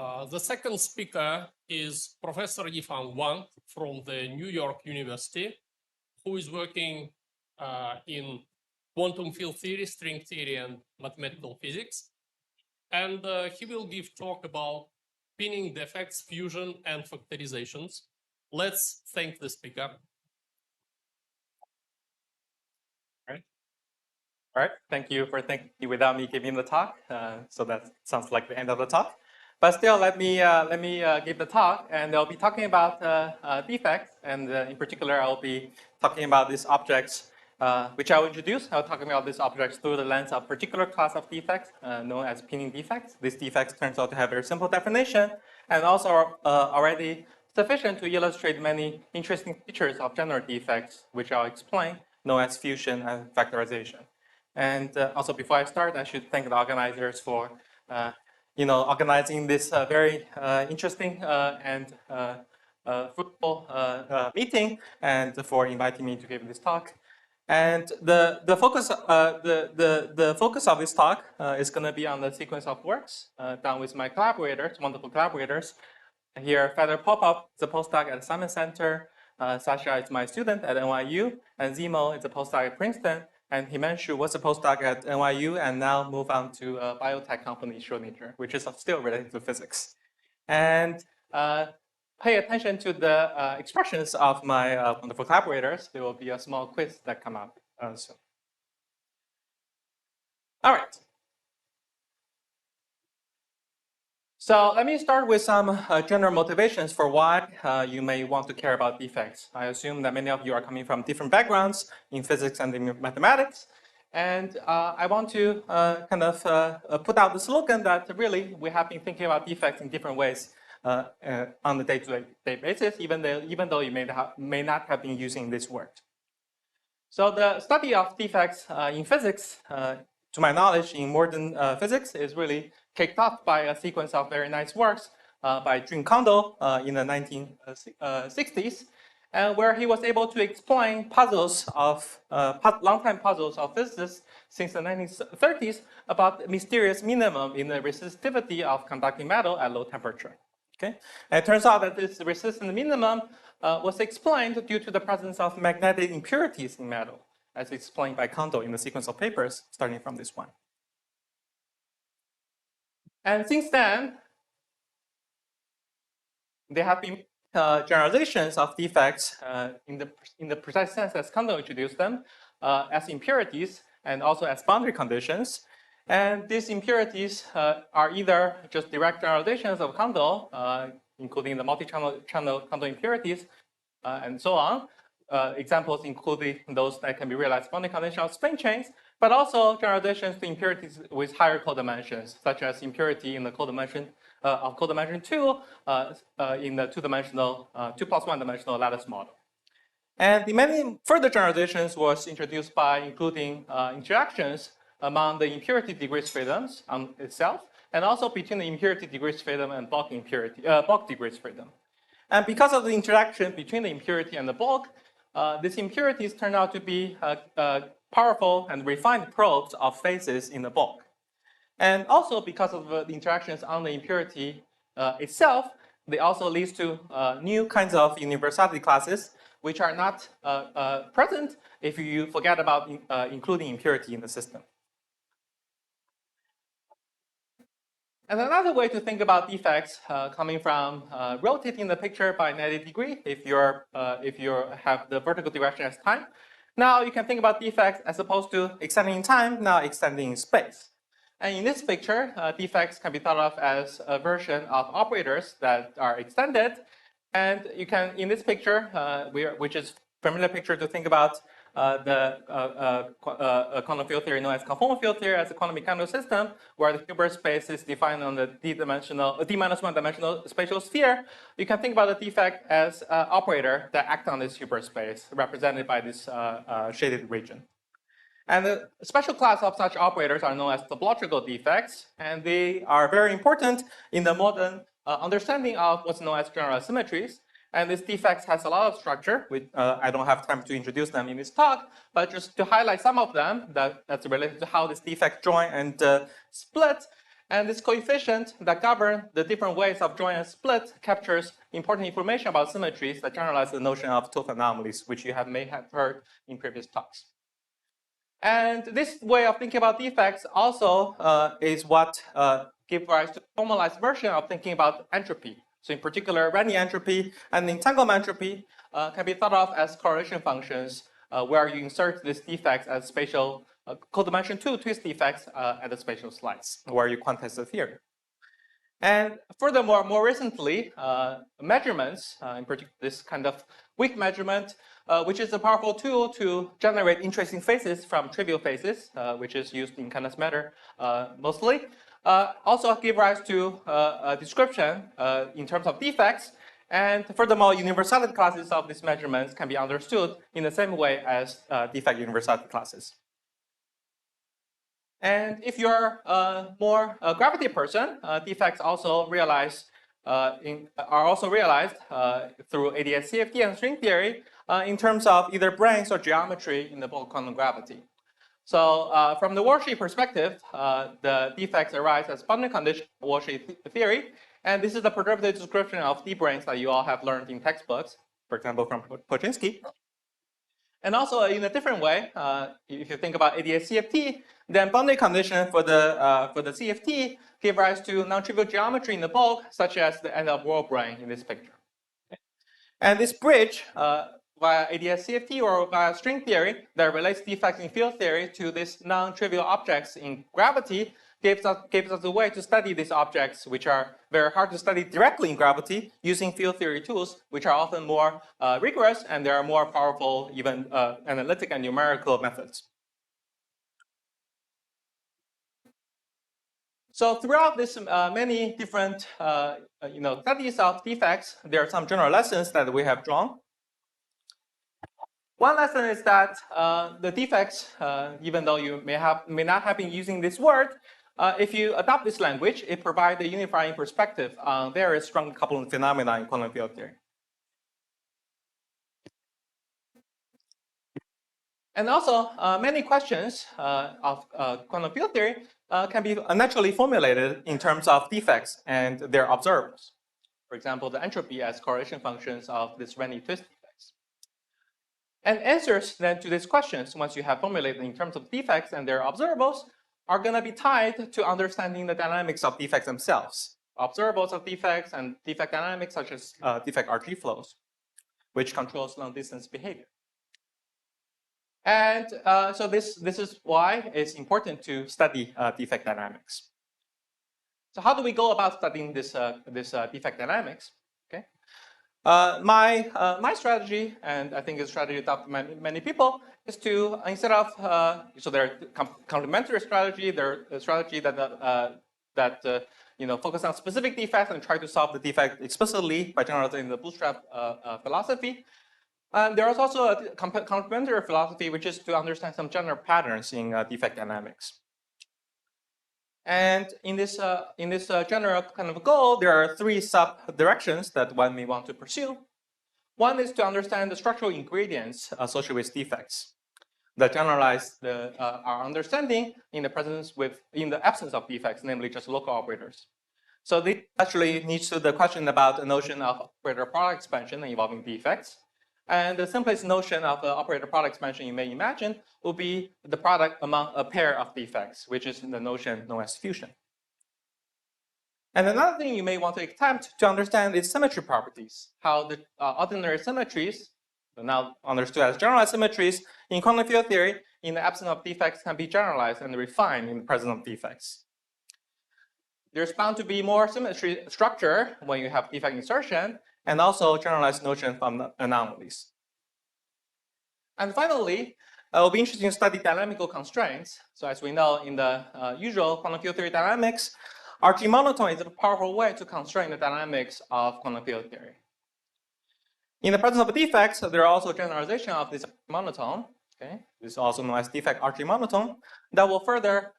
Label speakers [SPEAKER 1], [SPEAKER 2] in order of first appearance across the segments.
[SPEAKER 1] The second speaker is Professor Yifan Wang from the New York University, who is working in quantum field theory, string theory, and mathematical physics. And he will give talk about pinning defects, fusion, and factorizations. Let's thank the speaker.
[SPEAKER 2] All right, thank you for thanking me without me giving the talk. So that sounds like the end of the talk. But still, let me give the talk, and I'll be talking about defects, and in particular, I'll be talking about these objects, which I will introduce. I'll talk about these objects through the lens of a particular class of defects known as pinning defects. These defects turns out to have very simple definition, and also already sufficient to illustrate many interesting features of general defects, which I'll explain, known as fusion and factorization. And also, before I start, I should thank the organizers for, organizing this very interesting and fruitful meeting, and for inviting me to give this talk. And the focus of this talk is going to be on the sequence of works done with my collaborators, wonderful collaborators. Here, Fedor Popov is a postdoc at the Simon Center. Sasha is my student at NYU, and Zemo is a postdoc at Princeton. And Himanshu was a postdoc at NYU and now moved on to a biotech company, Schrodinger, which is still related to physics. And pay attention to the expressions of my wonderful collaborators. There will be a small quiz that come up soon. All right. So let me start with some general motivations for why you may want to care about defects. I assume that many of you are coming from different backgrounds in physics and in mathematics. And I want to put out the slogan that really we have been thinking about defects in different ways on a day-to-day basis, even though you may not have been using this word. So the study of defects in physics, to my knowledge, in modern physics is really kicked off by a sequence of very nice works by Jun Kondo in the 1960s, where he was able to explain puzzles of long-time puzzles of physicists since the 1930s about the mysterious minimum in the resistivity of conducting metal at low temperature. Okay, and it turns out that this resistant minimum was explained due to the presence of magnetic impurities in metal, as explained by Kondo in the sequence of papers starting from this one. And since then, there have been generalizations of defects in the precise sense as Kondo introduced them, as impurities and also as boundary conditions. And these impurities are either just direct generalizations of Kondo, including the multi-channel Kondo impurities, and so on. Examples including those that can be realized boundary condition of spin chains, but also generalizations to impurities with higher codimensions, such as impurity in the codimension of codimension 2 in the 2+1 dimensional lattice model. And the many further generalizations was introduced by including interactions among the impurity degrees freedoms on itself, and also between the impurity degrees freedom and bulk degrees freedom. And because of the interaction between the impurity and the bulk, these impurities turn out to be powerful and refined probes of phases in the bulk. And also because of the interactions on the impurity itself, they also lead to new kinds of universality classes, which are not present if you forget about including impurity in the system. And another way to think about defects coming from rotating the picture by 90 degrees if you have the vertical direction as time. Now you can think about defects as opposed to extending in time, now extending in space. And in this picture, defects can be thought of as a version of operators that are extended. And you can, in this picture, which is a familiar picture to think about the quantum field theory known as conformal field theory as a quantum mechanical system, where the Hilbert space is defined on the d-1 dimensional spatial sphere. You can think about the defect as an operator that acts on this Hilbert space, represented by this shaded region. And the special class of such operators are known as topological defects, and they are very important in the modern understanding of what's known as general symmetries. And this defects has a lot of structure, which I don't have time to introduce them in this talk, but just to highlight some of them that's related to how this defect join and split. And this coefficient that governs the different ways of join and split captures important information about symmetries that generalize the notion of tooth anomalies, which you may have heard in previous talks. And this way of thinking about defects also is what gives rise to a formalized version of thinking about entropy. So in particular, Renyi entropy and entanglement entropy can be thought of as correlation functions where you insert these defects as spatial codimension 2 twist defects at the spatial slice, where you quantize the theory. And furthermore, more recently, measurements, in particular this kind of weak measurement, which is a powerful tool to generate interesting phases from trivial phases, which is used in kindness matter mostly, also give rise to a description in terms of defects. And furthermore, universality classes of these measurements can be understood in the same way as defect universality classes. And if you're a more gravity person, defects also are also realized through ADS CFT and string theory in terms of either branes or geometry in the bulk quantum gravity. So from the worldsheet perspective, the defects arise as boundary condition worldsheet theory. And this is the perturbative description of d-branes that you all have learned in textbooks, for example, from Pochinski. And also in a different way, if you think about ADS CFT, then boundary condition for the CFT give rise to non-trivial geometry in the bulk, such as the end of world brane in this picture. And this bridge via ADS CFT or via string theory that relates defects in field theory to these non-trivial objects in gravity gives us a way to study these objects, which are very hard to study directly in gravity using field theory tools, which are often more rigorous and there are more powerful, even analytic and numerical methods. So throughout this many different studies of defects, there are some general lessons that we have drawn. One lesson is that the defects, even though you may not have been using this word, if you adopt this language, it provides a unifying perspective on various strong coupling phenomena in quantum field theory. And also, many questions of quantum field theory can be naturally formulated in terms of defects and their observables. For example, the entropy as correlation functions of this Renyi twist defects. And answers then to these questions, once you have formulated in terms of defects and their observables, are going to be tied to understanding the dynamics of defects themselves. Observables of defects and defect dynamics, such as defect RG flows, which controls long distance behavior. And so this is why it's important to study defect dynamics. So how do we go about studying this defect dynamics? Okay. My strategy, and I think it's a strategy adopted by many people, is to instead of so there are complementary strategy. There are a strategy that focus on specific defects and try to solve the defect explicitly by generalizing the bootstrap philosophy. And there is also a complementary philosophy, which is to understand some general patterns in defect dynamics. And in this general kind of goal, there are three sub-directions that one may want to pursue. One is to understand the structural ingredients associated with defects that generalize our understanding in the absence of defects, namely just local operators. So this actually leads to the question about the notion of operator product expansion involving defects. And the simplest notion of the operator product expansion you may imagine will be the product among a pair of defects, which is the notion known as fusion. And another thing you may want to attempt to understand is symmetry properties, how the ordinary symmetries, now understood as generalized symmetries in quantum field theory, in the absence of defects, can be generalized and refined in the presence of defects. There's bound to be more symmetry structure when you have defect insertion, and also generalized notion from anomalies. And finally, it will be interesting to study dynamical constraints. So as we know in the usual quantum field theory dynamics, RG monotone is a powerful way to constrain the dynamics of quantum field theory. In the presence of defects, there are also generalization of this monotone. Okay, this is also known as defect RG monotone, that will further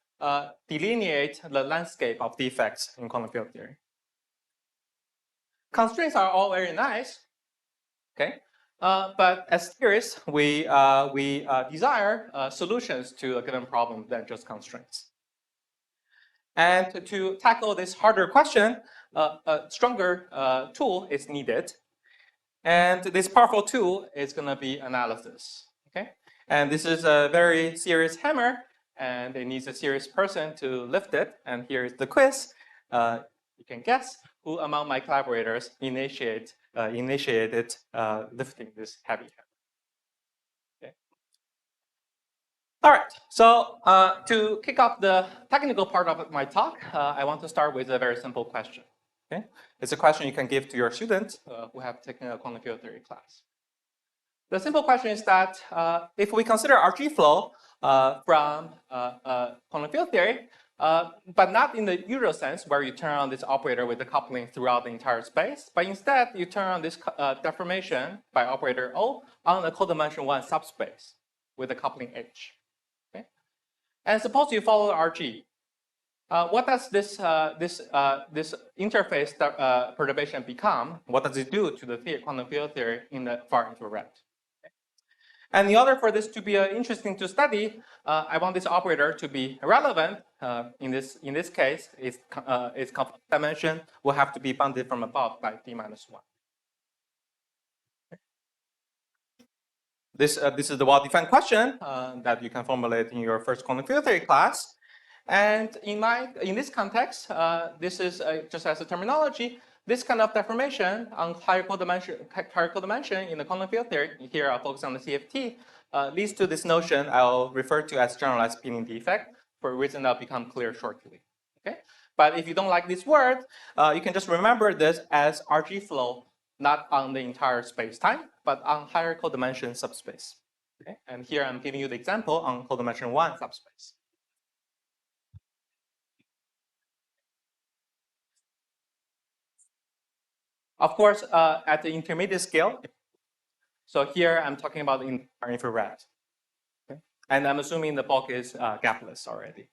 [SPEAKER 2] delineate the landscape of defects in quantum field theory. Constraints are all very nice, okay? But as theorists, we desire solutions to a given problem than just constraints. And to tackle this harder question, a stronger tool is needed. And this powerful tool is going to be analysis. Okay? And this is a very serious hammer, and it needs a serious person to lift it. And here is the quiz. You can guess who among my collaborators initiated lifting this heavy hammer. Okay. All right, so to kick off the technical part of my talk, I want to start with a very simple question. Okay? It's a question you can give to your students who have taken a quantum field theory class. The simple question is that if we consider RG flow from quantum field theory, but not in the usual sense where you turn on this operator with the coupling throughout the entire space, but instead you turn on this deformation by operator O on the codimension 1 subspace with the coupling H. Okay? And suppose you follow RG. What does this interface perturbation become? What does it do to the quantum field theory in the far infrared? Okay. And in order for this to be interesting to study, I want this operator to be relevant. In this case, its dimension will have to be bounded from above by d-1. This is the well-defined question that you can formulate in your first quantum field theory class. And in this context, this is just as a terminology, this kind of deformation on higher codimension in the quantum field theory, here I'll focus on the CFT, leads to this notion I'll refer to as generalized pinning defect for a reason that'll become clear shortly. Okay? But if you don't like this word, you can just remember this as RG flow, not on the entire space-time, but on higher codimension subspace. Okay? And here I'm giving you the example on codimension 1 subspace. Of course, at the intermediate scale, so here I'm talking about infrared. Okay? And I'm assuming the bulk is gapless already.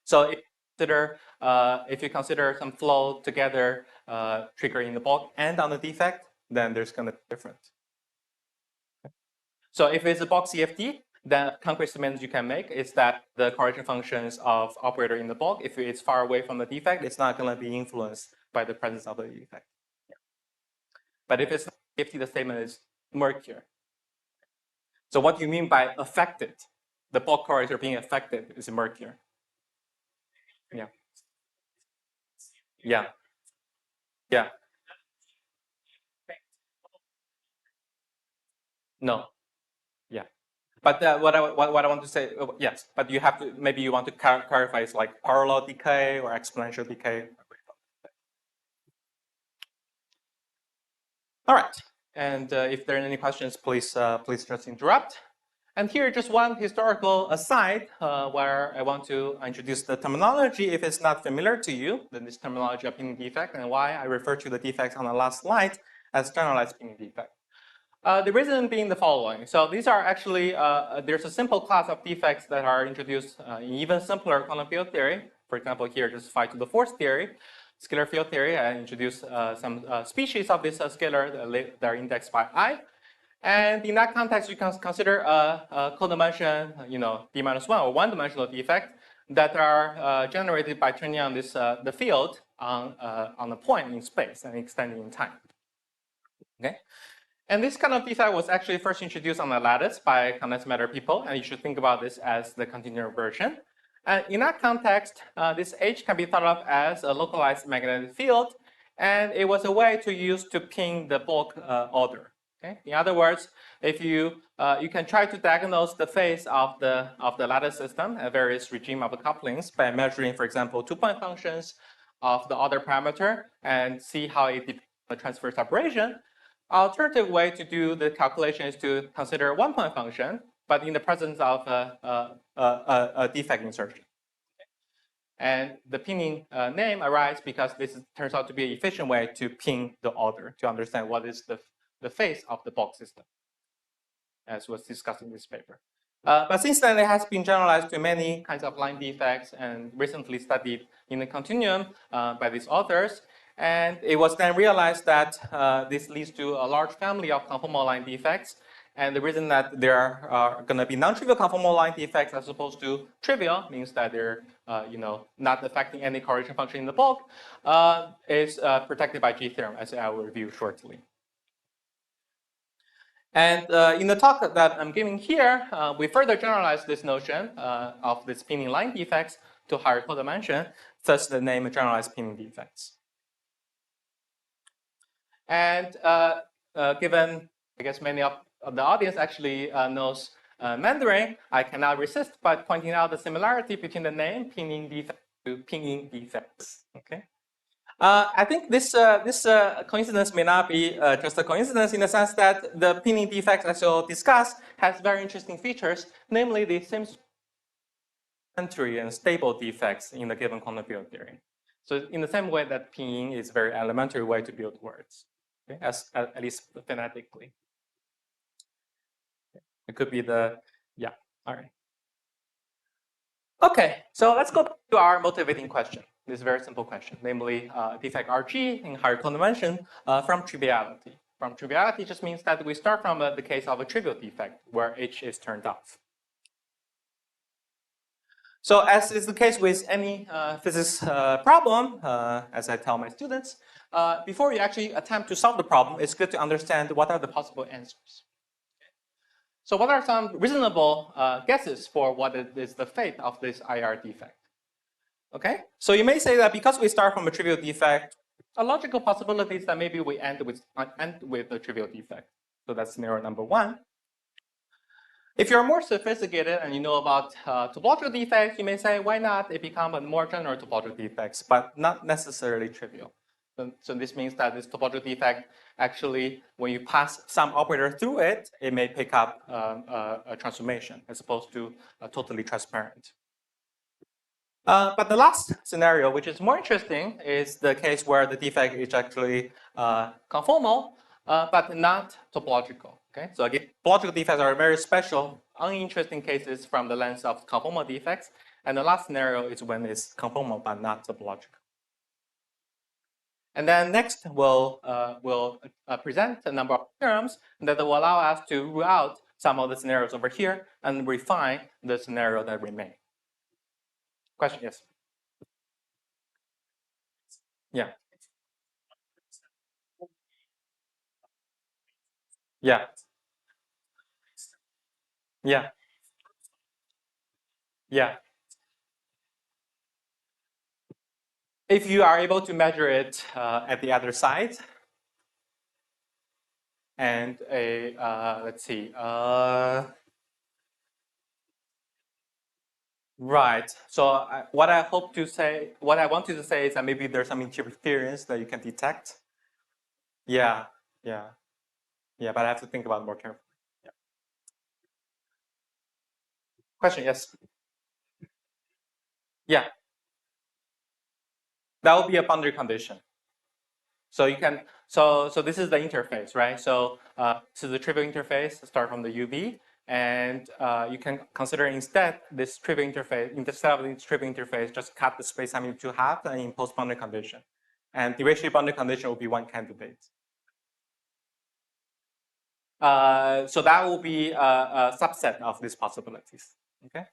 [SPEAKER 2] So if you consider some flow together triggering the bulk and on the defect, then there's going to be different. Okay? So if it's a bulk CFD, the concrete statement you can make is that the correlation functions of operator in the bulk, if it's far away from the defect, it's not going to be influenced by the presence of the defect. But if it's CFT, the statement is murkier. So what do you mean by affected? The bulk correlator being affected is murkier. Yeah. Yeah. Yeah. No. Yeah. But what I want to say, yes, but you have to, maybe you want to clarify it's like parallel decay or exponential decay. All right. And if there are any questions, please just interrupt. And here, just one historical aside where I want to introduce the terminology. If it's not familiar to you, then this terminology of pinning defect and why I refer to the defects on the last slide as generalized pinning defect. The reason being the following. So these are actually, there's a simple class of defects that are introduced in even simpler quantum field theory. For example, here, just 5 to the 4th theory. Scalar field theory, I introduced some species of this scalar that are indexed by I. And in that context, you can consider a codimension, d-1 or one-dimensional defect that are generated by turning on this the field on a point in space and extending in time. Okay, and this kind of defect was actually first introduced on the lattice by condensed matter people, and you should think about this as the continuum version. And in that context, this H can be thought of as a localized magnetic field, and it was a way to use to ping the bulk order. Okay? In other words, if you can try to diagnose the phase of the lattice system at various regime of couplings by measuring, for example, 2-point functions of the order parameter and see how it depends on the transfer separation. Alternative way to do the calculation is to consider a 1-point function, but in the presence of a defect insertion. And the pinning name arises because this turns out to be an efficient way to ping the order to understand what is the phase of the bulk system, as was discussed in this paper. But since then, it has been generalized to many kinds of line defects and recently studied in the continuum by these authors. And it was then realized that this leads to a large family of conformal line defects. And the reason that there are going to be non-trivial conformal line defects as opposed to trivial means that they're not affecting any correlation function in the bulk is protected by G theorem, as I will review shortly. And in the talk that I'm giving here, we further generalize this notion of this pinning line defects to higher codimension, thus the name generalized pinning defects. And given, I guess, many of the audience actually knows Mandarin, I cannot resist but pointing out the similarity between the name pinning defect to pinning defects. Okay. I think this coincidence may not be just a coincidence in the sense that the pinning defects, as you'll discuss, has very interesting features, namely the same elementary and stable defects in the given quantum field theory. So in the same way that pinning is a very elementary way to build words, okay, at least phonetically. It could be yeah, all right. Okay, so let's go to our motivating question. This very simple question, namely defect RG in higher convention from triviality. From triviality just means that we start from the case of a trivial defect where H is turned off. So as is the case with any physics problem, as I tell my students, before you actually attempt to solve the problem, it's good to understand what are the possible answers. So what are some reasonable guesses for what is the fate of this IR defect? Okay, so you may say that because we start from a trivial defect, a logical possibility is that maybe we end with a trivial defect. So that's scenario number one. If you're more sophisticated and you know about topological defects, you may say, why not it become a more general topological defects, but not necessarily trivial. So this means that this topological defect, actually, when you pass some operator through it, it may pick up a transformation as opposed to totally transparent. But the last scenario, which is more interesting, is the case where the defect is actually conformal, but not topological. Okay, so again, topological defects are very special, uninteresting cases from the lens of conformal defects. And the last scenario is when it's conformal but not topological. And then next, we'll present a number of theorems that will allow us to rule out some of the scenarios over here and refine the scenario that remain. Question, yes? Yeah. Yeah. Yeah. Yeah. If you are able to measure it at the other side, and let's see, right. So what I want to say is that maybe there's some interference that you can detect. Yeah, yeah, yeah. But I have to think about it more carefully. Yeah. Question, yes. Yeah. That would be a boundary condition. So you can, so this is the interface, right? So this is the trivial interface, start from the UV, and you can consider instead this trivial interface, instead of this trivial interface, just cut the spacetime into half and impose boundary condition. And derivative boundary condition will be one candidate. So that will be a subset of these possibilities, okay?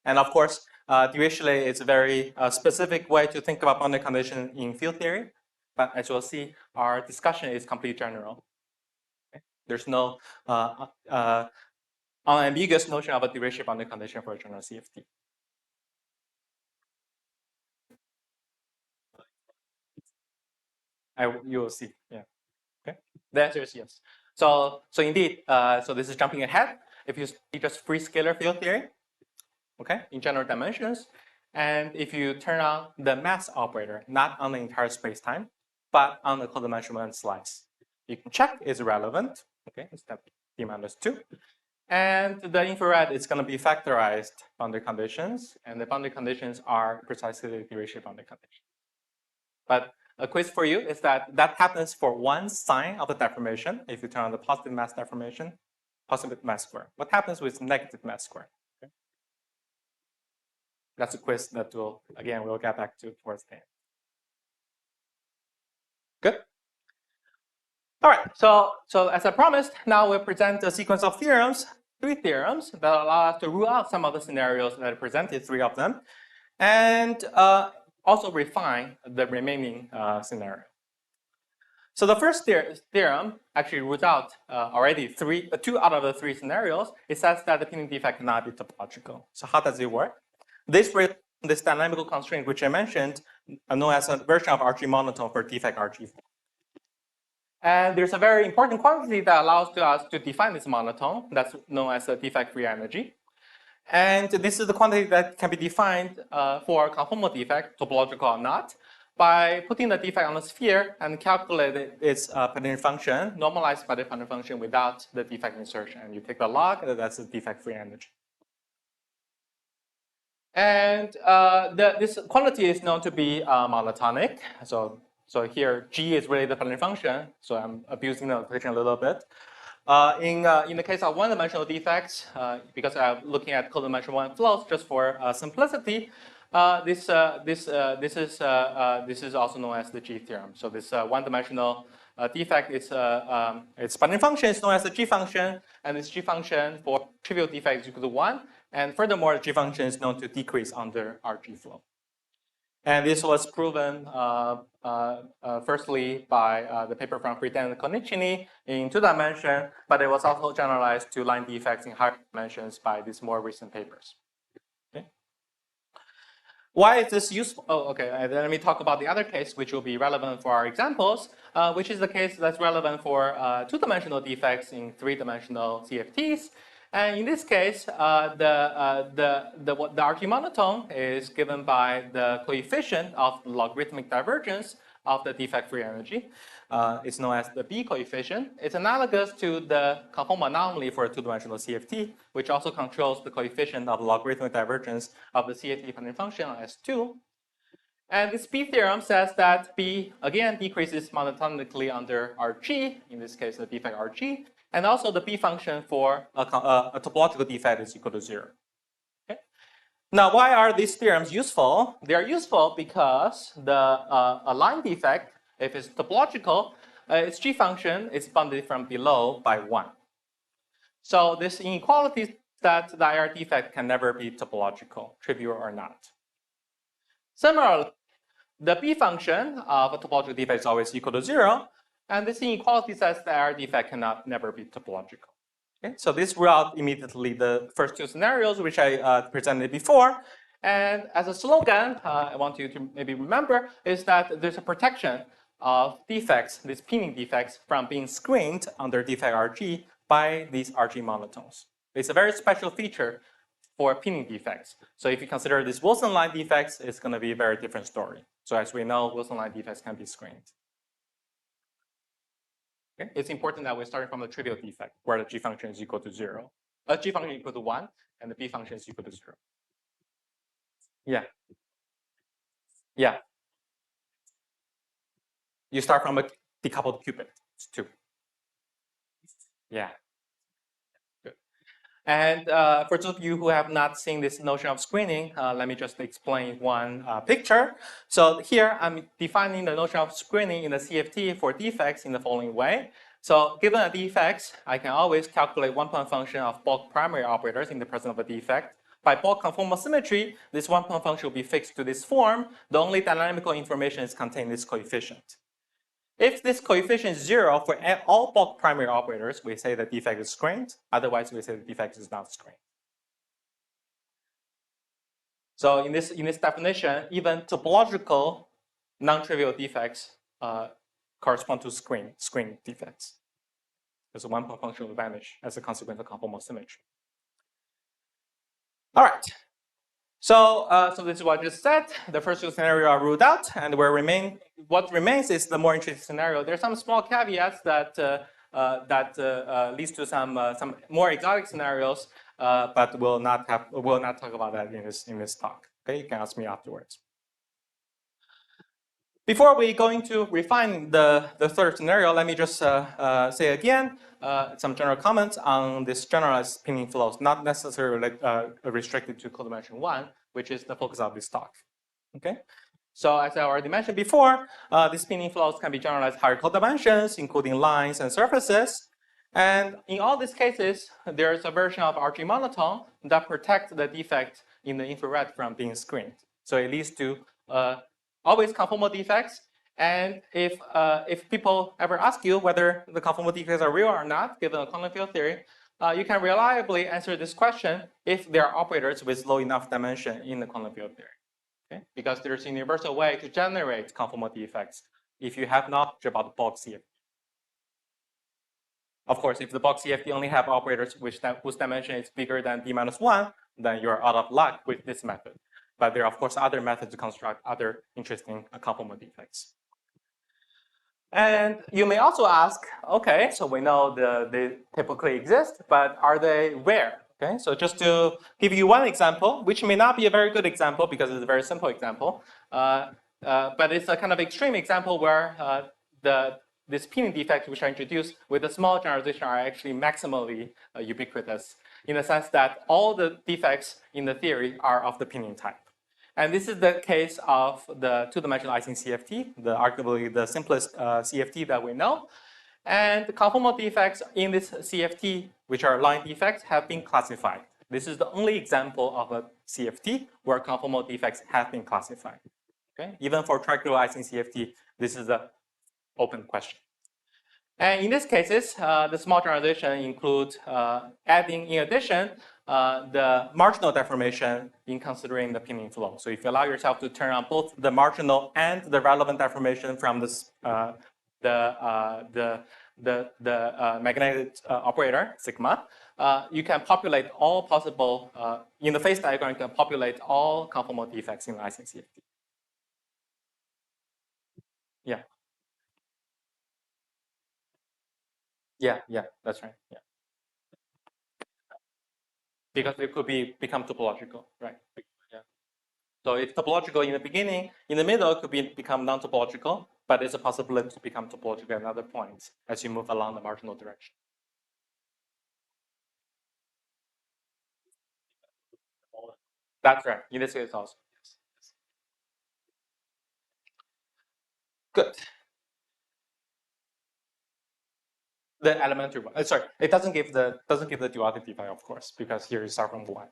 [SPEAKER 2] And of course, dirichlet is a very specific way to think about boundary condition in field theory. But as you'll see, our discussion is completely general. Okay? There's no unambiguous notion of a dirichlet boundary condition for a general CFT. You will see, yeah. Okay, the answer is yes. So indeed, so this is jumping ahead. If you see just free scalar field theory, okay, in general dimensions, and if you turn on the mass operator, not on the entire spacetime, but on the codimension slice, you can check it's relevant. Okay, it's step D-2. And the infrared is going to be factorized boundary conditions, and the boundary conditions are precisely the dirichlet boundary condition. But a quiz for you is that happens for one sign of the deformation. If you turn on the positive mass deformation, positive mass square. What happens with negative mass square? Okay. That's a quiz that we'll get back to towards the end. Good. All right, so as I promised, now we'll present a sequence of theorems, 3 theorems that allow us to rule out some of the scenarios that I presented, 3 of them, and also refine the remaining scenario. So the first theorem actually rules out already 2 out of the 3 scenarios. It says that the pinning defect cannot be topological. So how does it work? This dynamical constraint, which I mentioned, known as a version of RG monotone for defect RG. And there's a very important quantity that allows us to define this monotone. That's known as a defect free energy. And this is the quantity that can be defined for a conformal defect, topological or not, by putting the defect on the sphere and calculate its Pattern function, normalized by the Pattern function without the defect insertion. And you take the log, and that's the defect free energy. And this quantity is known to be monotonic. So here, G is really the Pattern function. So I'm abusing the notation a little bit. In the case of one-dimensional defects, because I'm looking at codimension 1 flows just for simplicity, this is also known as the G theorem. So this one-dimensional defect is its Pattern function is known as the G function, and this G function for trivial defect is equal to 1. And furthermore, the G function is known to decrease under RG flow. And this was proven firstly by the paper from Friedan and Konnichini in 2 dimensions, but it was also generalized to line defects in higher dimensions by these more recent papers. Okay. Why is this useful? Oh, okay. Let me talk about the other case, which will be relevant for our examples, which is the case that's relevant for 2-dimensional defects in 3-dimensional CFTs. And in this case, the RG monotone is given by the coefficient of the logarithmic divergence of the defect free energy. It's known as the B coefficient. It's analogous to the conformal anomaly for a 2-dimensional CFT, which also controls the coefficient of logarithmic divergence of the CFT Pattern function on S2. And this B theorem says that B, again, decreases monotonically under RG, in this case, the defect RG. And also the B function for a topological defect is equal to 0. Okay? Now, why are these theorems useful? They are useful because a line defect, if it's topological, its G function is bounded from below by 1. So this inequality is that the IR defect can never be topological, trivial or not. Similarly, the B function of a topological defect is always equal to 0. And this inequality says that our defect cannot never be topological. Okay? So this rule out immediately the first 2 scenarios, which I presented before. And as a slogan, I want you to maybe remember, is that there's a protection of defects, these pinning defects, from being screened under defect RG by these RG monotones. It's a very special feature for pinning defects. So if you consider these Wilson line defects, it's going to be a very different story. So as we know, Wilson line defects can be screened. Okay? It's important that we're starting from the trivial defect, where the G function is equal to 0. G function is equal to 1, and the B function is equal to 0. Yeah. Yeah. You start from a decoupled qubit. It's 2. Yeah. Good. And for those of you who have not seen this notion of screening, let me just explain one picture. So here I'm defining the notion of screening in the CFT for defects in the following way. So given a defect, I can always calculate one-point function of bulk primary operators in the presence of a defect. By bulk conformal symmetry, this one-point function will be fixed to this form. The only dynamical information is contained in this coefficient. If this coefficient is 0 for all bulk primary operators, we say the defect is screened. Otherwise, we say the defect is not screened. So in this definition, even topological non-trivial defects correspond to screen defects. Because the one-point function will vanish as a consequence of conformal symmetry. All right. So this is what I just said. The first 2 scenarios are ruled out, and what remains is the more interesting scenario. There are some small caveats that leads to some more exotic scenarios, but we'll not talk about that in this talk. Okay, you can ask me afterwards. Before we go into refine the third scenario, let me just say again some general comments on this generalized pinning flows, not necessarily restricted to codimension 1, which is the focus of this talk. Okay, So as I already mentioned before, these pinning flows can be generalized higher code dimensions, including lines and surfaces. And in all these cases, there's a version of RG monotone that protects the defect in the infrared from being screened. So it leads to always conformal defects. And if people ever ask you whether the conformal defects are real or not, given a quantum field theory, you can reliably answer this question if there are operators with low enough dimension in the quantum field theory. Okay? Because there's a universal way to generate conformal defects if you have knowledge about the bulk CFT. Of course, if the bulk CFT only have operators whose dimension is bigger than d minus 1, then you're out of luck with this method. But there are, of course, other methods to construct other interesting conformal defects. And you may also ask, okay, so we know they typically exist, but are they rare? Okay, so just to give you one example, which may not be a very good example because it's a very simple example, but it's a kind of extreme example where this pinning defects which are introduced with a small generalization are actually maximally ubiquitous in the sense that all the defects in the theory are of the pinning type. And this is the case of the two-dimensional Ising CFT, arguably the simplest CFT that we know. And the conformal defects in this CFT, which are line defects, have been classified. This is the only example of a CFT where conformal defects have been classified. Okay? Even for triangular Ising CFT, this is an open question. And in these cases, the small generalization includes adding, in addition, the marginal deformation in considering the pinning flow. So if you allow yourself to turn on both the marginal and the relevant deformation from this, the magnetic operator, sigma, you can populate all possible, in the phase diagram, you can populate all conformal defects in the Ising CFT. Yeah. Yeah, that's right. Yeah. Because it could become topological, right? Yeah. So it's topological in the beginning. In the middle, it could become non-topological, but it's a possibility to become topological at another point as you move along the marginal direction. That's right. In this case also. Yes. Good. The elementary one. Sorry, it doesn't give the duality defect, of course, because here you start from 1.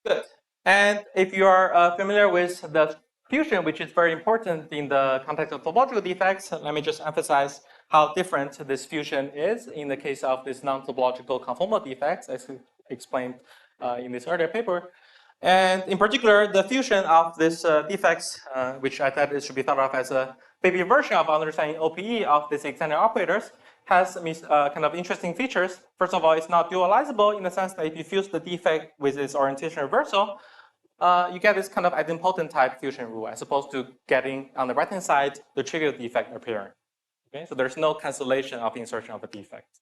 [SPEAKER 2] Good. And if you are familiar with the fusion, which is very important in the context of topological defects, let me just emphasize how different this fusion is in the case of this non-topological conformal defects, as explained in this earlier paper. And in particular, the fusion of these defects, which I thought it should be thought of as a baby version of understanding OPE of these extended operators, has kind of interesting features. First of all, it's not dualizable in the sense that if you fuse the defect with its orientation reversal, you get this kind of idempotent type fusion rule, as opposed to getting on the right-hand side the trivial defect appearing. Okay, so there's no cancellation of insertion of a defect.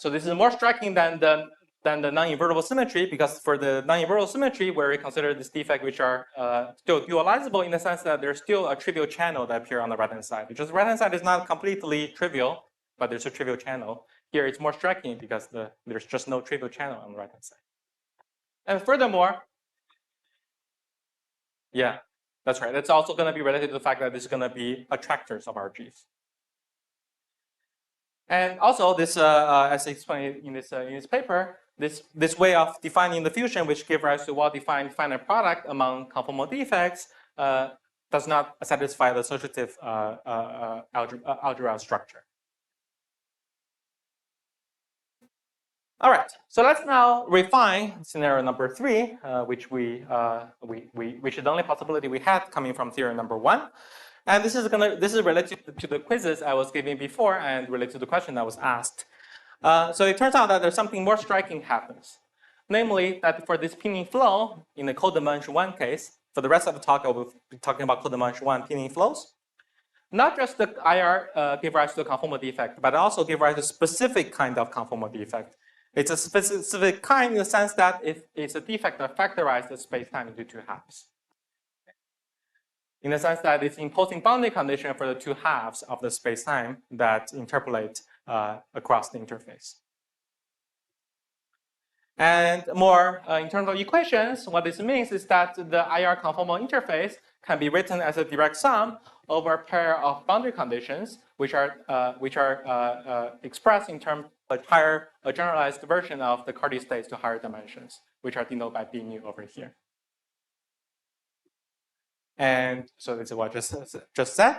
[SPEAKER 2] So this is more striking than the non-invertible symmetry, because for the non-invertible symmetry, where we consider this defect which are still dualizable in the sense that there's still a trivial channel that appear on the right-hand side. Because the right-hand side is not completely trivial, but there's a trivial channel. Here it's more striking because there's just no trivial channel on the right-hand side. And furthermore, yeah, that's right. It's also going to be related to the fact that this is going to be attractors of RGs. And also, this, as explained in this paper, this way of defining the fusion, which gives rise to well-defined finite product among conformal defects, does not satisfy the associative algebra structure. All right, so let's now refine scenario number 3, which is the only possibility we had coming from theorem number 1. And this is related to the quizzes I was giving before and related to the question that was asked. So it turns out that there's something more striking happens. Namely, that for this pinning flow, in the codimension 1 case, for the rest of the talk, I will be talking about codimension 1 pinning flows. Not just the IR give rise to a conformal defect, but also give rise to a specific kind of conformal defect. It's a specific kind in the sense that it's a defect that factorizes the space-time into 2 halves. In the sense that it's imposing boundary condition for the 2 halves of the space-time that interpolate across the interface. And more in terms of equations, what this means is that the IR conformal interface can be written as a direct sum over a pair of boundary conditions, which are expressed in terms of a generalized version of the Carty states to higher dimensions, which are denoted by B mu over here. And so this is what I just said.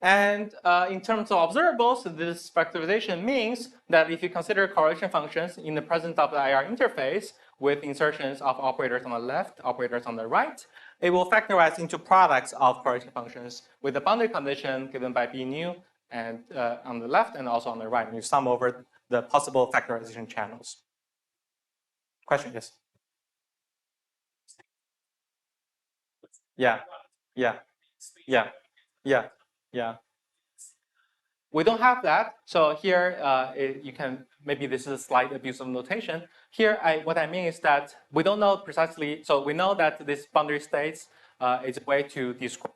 [SPEAKER 2] And in terms of observables, this factorization means that if you consider correlation functions in the presence of the IR interface with insertions of operators on the left, operators on the right, it will factorize into products of correlation functions with the boundary condition given by B nu and on the left and also on the right. And you sum over the possible factorization channels. Question, yes? Yeah. We don't have that. So here you can, maybe this is a slight abuse of notation. Here, what I mean is that we don't know precisely. So we know that this boundary states is a way to describe.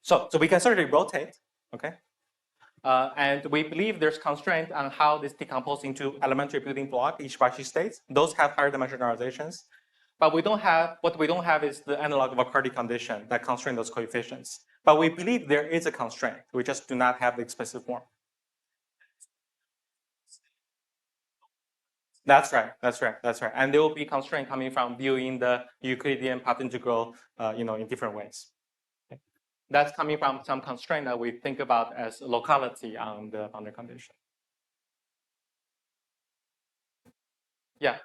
[SPEAKER 2] So we can certainly rotate, okay? And we believe there's constraint on how this decomposes into elementary building block, each by each states. Those have higher dimension generalizations. But what we don't have is the analog of a Carty condition that constrain those coefficients. But we believe there is a constraint. We just do not have the explicit form. That's right. And there will be constraint coming from viewing the Euclidean path integral, in different ways. Okay. That's coming from some constraint that we think about as locality on the boundary condition. Yeah.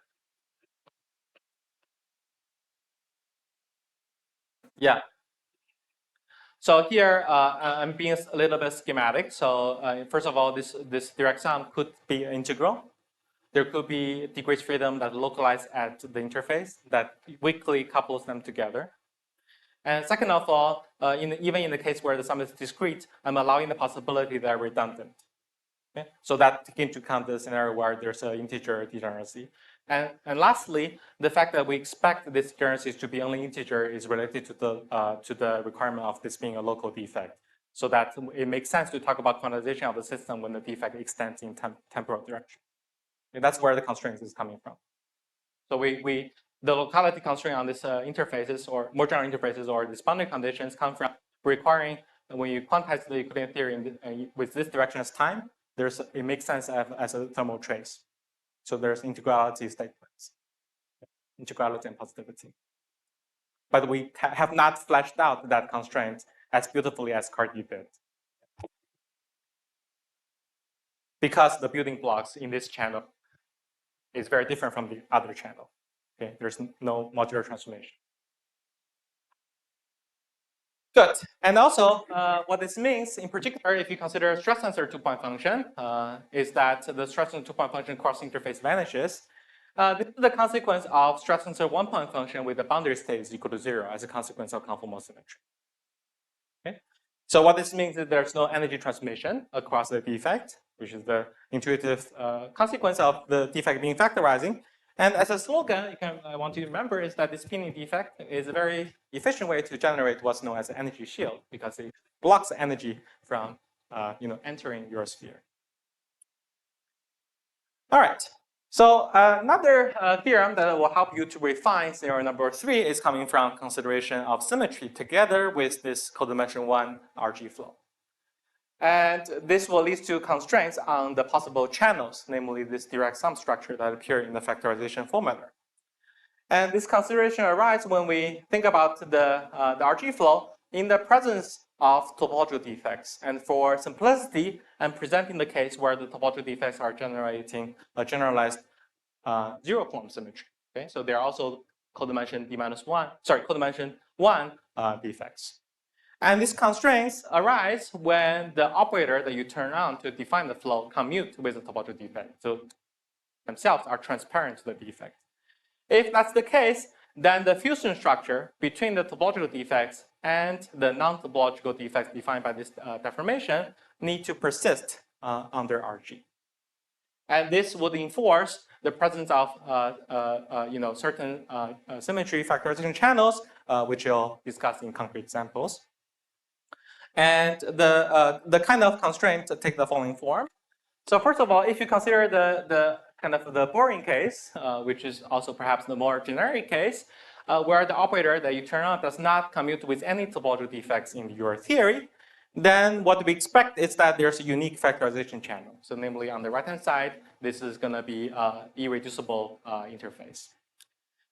[SPEAKER 2] So here I'm being a little bit schematic. So first of all, this direct sum could be integral. There could be degrees freedom that localize at the interface that weakly couples them together. And second of all, even in the case where the sum is discrete, I'm allowing the possibility that are redundant. Okay? So that takes into account the scenario where there's an integer degeneracy. And lastly, the fact that we expect this degeneracy to be only integer is related to the requirement of this being a local defect. So that it makes sense to talk about quantization of the system when the defect extends in temporal direction. And that's where the constraint is coming from. So the locality constraint on these interfaces or more general interfaces or these boundary conditions come from requiring when you quantize the Euclidean theory with this direction as time, it makes sense as a thermal trace. So there's integrality statements, integrality and positivity. But we have not fleshed out that constraint as beautifully as Carty did. Because the building blocks in this channel is very different from the other channel. Okay, there's no modular transformation. Good. And also, what this means, in particular, if you consider stress tensor two-point function, is that the stress tensor two-point function cross interface vanishes. This is the consequence of stress tensor one-point function with the boundary state is equal to 0 as a consequence of conformal symmetry. Okay. So what this means is there's no energy transmission across the defect, which is the intuitive consequence of the defect being factorizing. And as a slogan, I want you to remember is that this pinning defect is a very efficient way to generate what's known as an energy shield because it blocks energy from entering your sphere. All right. So another theorem that will help you to refine scenario number 3 is coming from consideration of symmetry together with this codimension 1 RG flow. And this will lead to constraints on the possible channels, namely this direct sum structure that appear in the factorization formula. And this consideration arises when we think about the RG flow in the presence of topological defects. And for simplicity, I'm presenting the case where the topological defects are generating a generalized zero-form symmetry. Okay, so they're also codimension codimension 1 defects. And these constraints arise when the operator that you turn on to define the flow commute with the topological defect. So themselves are transparent to the defect. If that's the case, then the fusion structure between the topological defects and the non-topological defects defined by this deformation need to persist under RG. And this would enforce the presence of certain symmetry factorization channels, which we'll discuss in concrete examples. And the kind of constraints take the following form. So first of all, if you consider the kind of the boring case, which is also perhaps the more generic case, where the operator that you turn on does not commute with any topological defects in your theory, then what we expect is that there's a unique factorization channel. So namely on the right-hand side, this is going to be an irreducible interface.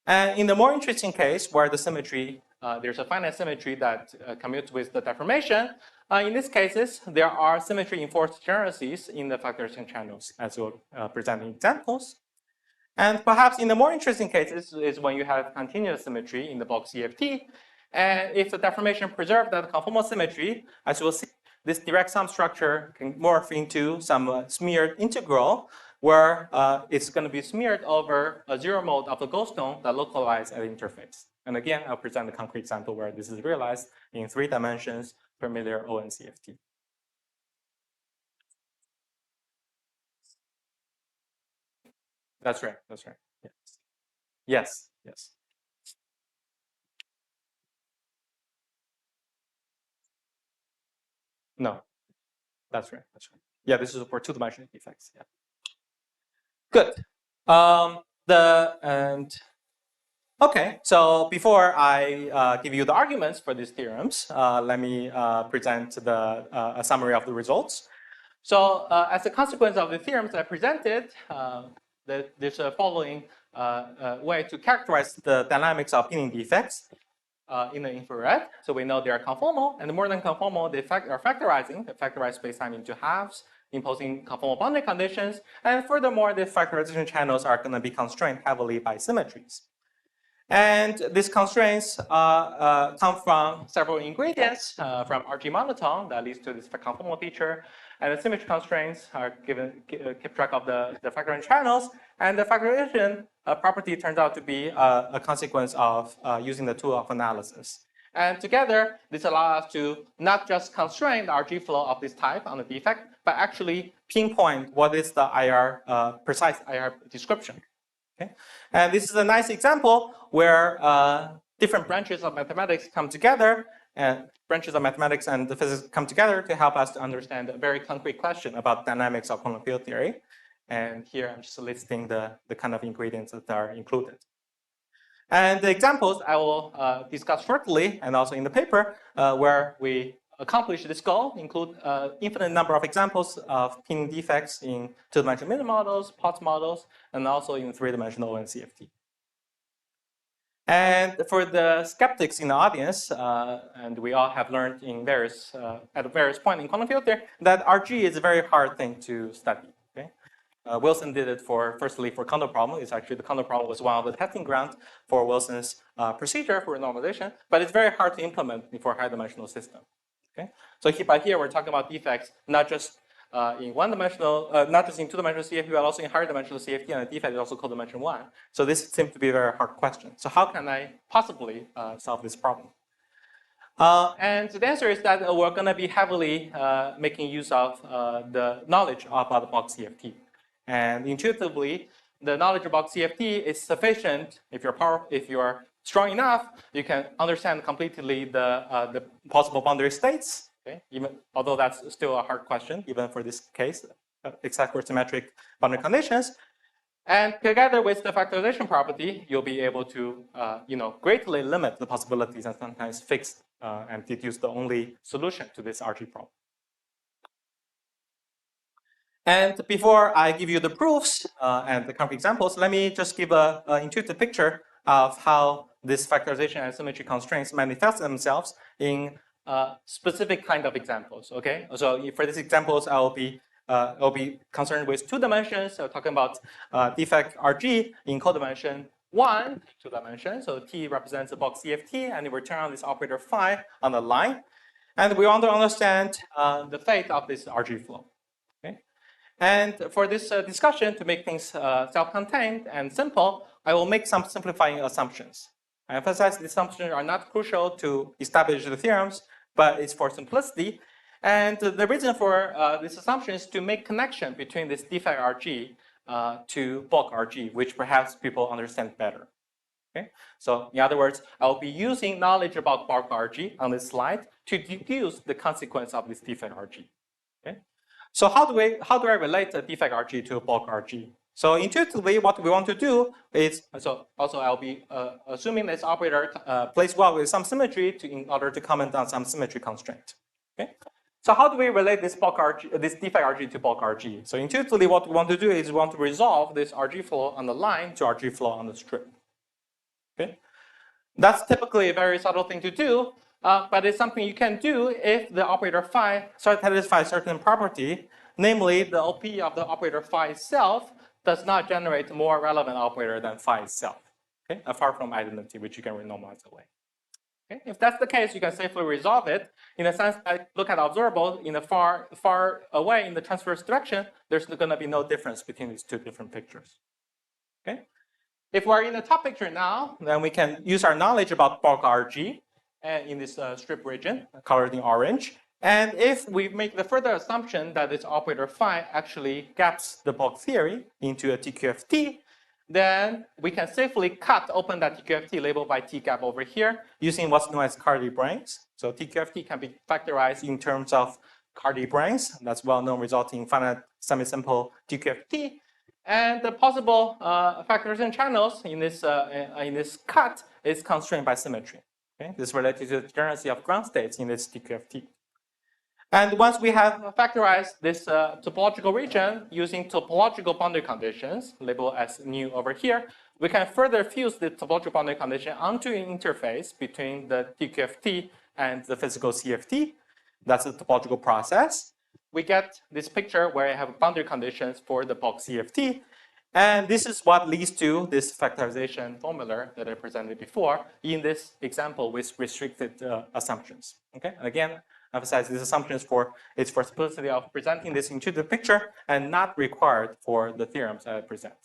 [SPEAKER 2] And in the more interesting case, where the symmetry, there's a finite symmetry that commutes with the deformation, in these cases, there are symmetry-enforced degeneracies in the factorization channels, as we'll present in examples. And perhaps in the more interesting cases is when you have continuous symmetry in the bulk CFT. And if the deformation preserves that conformal symmetry, as we'll see, this direct sum structure can morph into some smeared integral where it's going to be smeared over a zero mode of the goldstone that localizes at the interface. And again, I'll present a concrete example where this is realized in 3 dimensions familiar ONCFT. That's right. That's right. Yes. Yes. Yes. No. That's right. That's right. Yeah, this is for 2-dimensional defects. Yeah. Good. Okay. So before I give you the arguments for these theorems, let me present a summary of the results. So as a consequence of the theorems I presented, there's a following way to characterize the dynamics of pinning defects in the infrared. So we know they are conformal, and more than conformal, they are factorizing. They factorize spacetime into halves, imposing conformal boundary conditions. And furthermore, the factorization channels are going to be constrained heavily by symmetries. And these constraints come from several ingredients from RG monotone that leads to this conformal feature. And the symmetry constraints are keep track of the factorization channels. And the factorization property turns out to be a consequence of using the tool of analysis. And together, this allows us to not just constrain the RG flow of this type on the defect, but actually pinpoint what is the IR, precise IR description. Okay? And this is a nice example where different branches of mathematics come together, and branches of mathematics and the physics come together to help us to understand a very concrete question about dynamics of quantum field theory. And here I'm just listing the kind of ingredients that are included. And the examples I will discuss shortly, and also in the paper, where we accomplish this goal include infinite number of examples of pinning defects in 2-dimensional minimum models, POTS models, and also in 3-dimensional ONCFT. And for the skeptics in the audience, and we all have learned in at various points in quantum field theory, that RG is a very hard thing to study. Okay? Wilson did it firstly for Kondo problem. It's actually the Kondo problem was one of the testing grounds for Wilson's procedure for normalization, but it's very hard to implement for a high-dimensional system. Okay? So by here, we're talking about defects not just in 1-dimensional, not just in 2-dimensional CFT, but also in higher dimensional CFT, and the defect is also called dimension 1. So this seems to be a very hard question. So how can I possibly solve this problem? And the answer is that we're going to be heavily making use of the knowledge about the box CFT. And intuitively, the knowledge about CFT is sufficient if you're strong enough, you can understand completely the possible boundary states. Okay? Although that's still a hard question, even for this case, except for symmetric boundary conditions. And together with the factorization property, you'll be able to greatly limit the possibilities and sometimes fix and deduce the only solution to this RG problem. And before I give you the proofs and the concrete examples, let me just give an intuitive picture of how this factorization and symmetry constraints manifest themselves in specific kind of examples. Okay, so for these examples, I'll be concerned with 2 dimensions. So talking about defect RG in codimension 1, 2 dimensions. So T represents the box CFT, and we turn on this operator phi on the line, and we want to understand the fate of this RG flow. Okay, and for this discussion, to make things self-contained and simple, I will make some simplifying assumptions. I emphasize these assumptions are not crucial to establish the theorems, but it's for simplicity. And the reason for this assumption is to make connection between this defect RG to bulk RG, which perhaps people understand better. Okay? So in other words, I'll be using knowledge about bulk RG on this slide to deduce the consequence of this defect RG. Okay? So how do I relate the defect RG to bulk RG? So intuitively, what we want to do is, so also I'll be assuming this operator plays well with some symmetry in order to comment on some symmetry constraint. Okay. So how do we relate this bulk RG, this defect RG to bulk RG? So intuitively, what we want to do is we want to resolve this RG flow on the line to RG flow on the strip. Okay. That's typically a very subtle thing to do, but it's something you can do if the operator phi satisfies a certain property, namely the OP of the operator phi itself does not generate more relevant operator than phi itself, okay? Apart from identity, which you can renormalize away. Okay? If that's the case, you can safely resolve it. In a sense, I look at observable in the far away in the transverse direction, there's going to be no difference between these two different pictures. Okay? If we're in the top picture now, then we can use our knowledge about bulk RG in this strip region, colored in orange. And if we make the further assumption that this operator phi actually gaps the bulk theory into a TQFT, then we can safely open that TQFT labeled by T-gap over here using what's known as Cardi branes. So TQFT can be factorized in terms of Cardi branes. That's well known, resulting in finite semi-simple TQFT. And the possible factorization channels in this cut is constrained by symmetry. Okay? This is related to the degeneracy of ground states in this TQFT. And once we have factorized this topological region using topological boundary conditions, labeled as nu over here, we can further fuse the topological boundary condition onto an interface between the TQFT and the physical CFT. That's the topological process. We get this picture where I have boundary conditions for the bulk CFT. And this is what leads to this factorization formula that I presented before in this example with restricted assumptions. Okay, and again, emphasize these assumptions for simplicity of presenting this intuitive picture and not required for the theorems that I presented.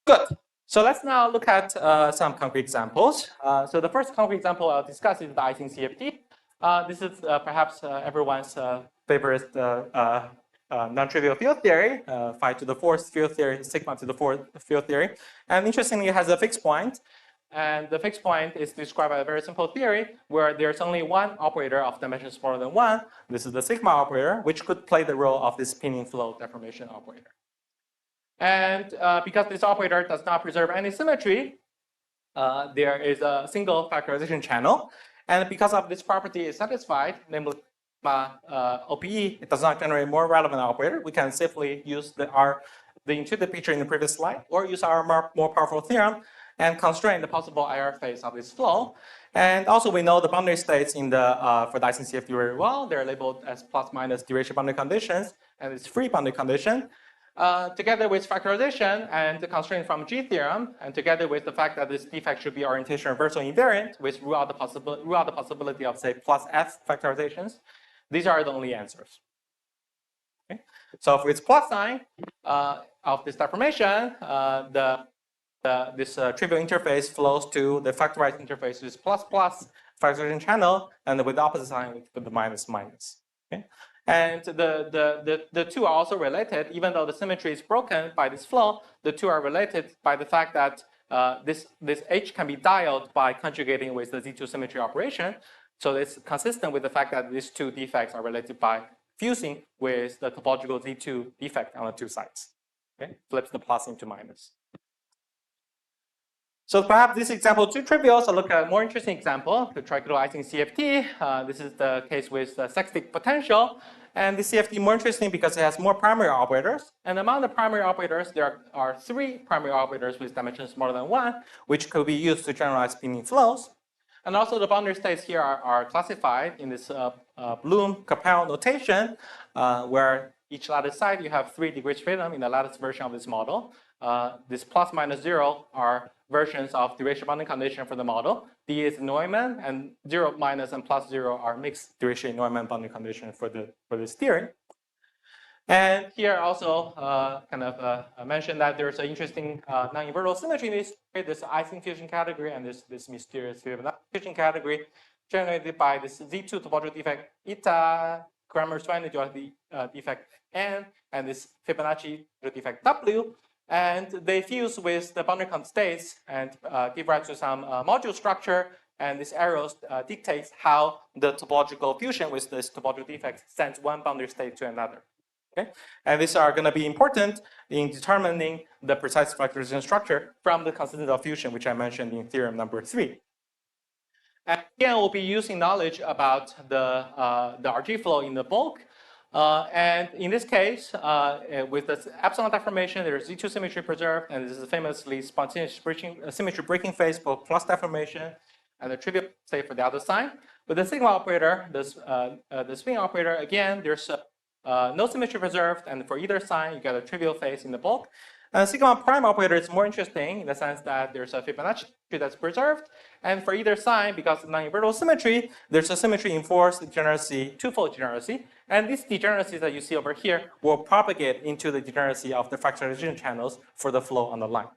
[SPEAKER 2] Good. So let's now look at some concrete examples. So the first concrete example I'll discuss is the Ising CFT. This is perhaps everyone's favorite non-trivial field theory, phi to the fourth field theory, sigma to the fourth field theory. And interestingly, it has a fixed point. And the fixed point is described by a very simple theory where there's only one operator of dimension smaller than 1. This is the sigma operator, which could play the role of this spinning flow deformation operator. And because this operator does not preserve any symmetry, there is a single factorization channel. And because of this property is satisfied, namely OPE, it does not generate more relevant operator, we can safely use the intuitive picture in the previous slide or use our more powerful theorem and constrain the possible IR phase of this flow. And also we know the boundary states in the for the Ising CFT very well. They're labeled as plus minus duration boundary conditions and it's free boundary condition. Together with factorization and the constraint from G theorem, and together with the fact that this defect should be orientation reversal invariant, which rule out the possibility of say plus F factorizations, these are the only answers. Okay? So if it's plus sign of this deformation, this trivial interface flows to the factorized interface with plus plus factorization channel, and with the opposite sign with the minus minus. Okay? And the two are also related, even though the symmetry is broken by this flow, the two are related by the fact that this H can be dialed by conjugating with the Z2 symmetry operation. So it's consistent with the fact that these two defects are related by fusing with the topological Z2 defect on the two sides. Okay? Flips the plus into minus. So perhaps this example is too trivial, so look at a more interesting example, the tricular Ising CFT. This is the case with the sextic potential. And the CFT more interesting because it has more primary operators. And among the primary operators, there are 3 primary operators with dimensions smaller than 1, which could be used to generalize spinning flows. And also the boundary states here are classified in this Bloom-Capel notation, where each lattice side you have 3 degrees freedom in the lattice version of this model. This plus minus 0 are versions of duration bounding condition for the model. D is Neumann, and 0 minus and plus 0 are mixed duration Neumann bounding condition for this theory. And here also mention that there's an interesting non-invertible symmetry in this Ising fusion category and this mysterious fusion category generated by this Z2 topological defect eta, Kramer's finite duality defect N, and this Fibonacci defect W. And they fuse with the boundary states and give rise to some module structure. And this arrow dictates how the topological fusion with this topological defect sends one boundary state to another. Okay? And these are going to be important in determining the precise factorization structure from the consistent of fusion, which I mentioned in theorem number 3. And again, we'll be using knowledge about the RG flow in the bulk. And in this case, with the epsilon deformation, there is Z2 symmetry preserved, and this is famously spontaneous symmetry breaking phase for plus deformation, and the trivial state for the other sign. With the sigma operator, the spin operator, again, there's no symmetry preserved, and for either sign, you get a trivial phase in the bulk. Sigma prime operator is more interesting in the sense that there's a Fibonacci that's preserved, and for either sign, because of non-invertible symmetry, there's a symmetry enforced degeneracy, twofold degeneracy, and these degeneracies that you see over here will propagate into the degeneracy of the factorization channels for the flow on the line.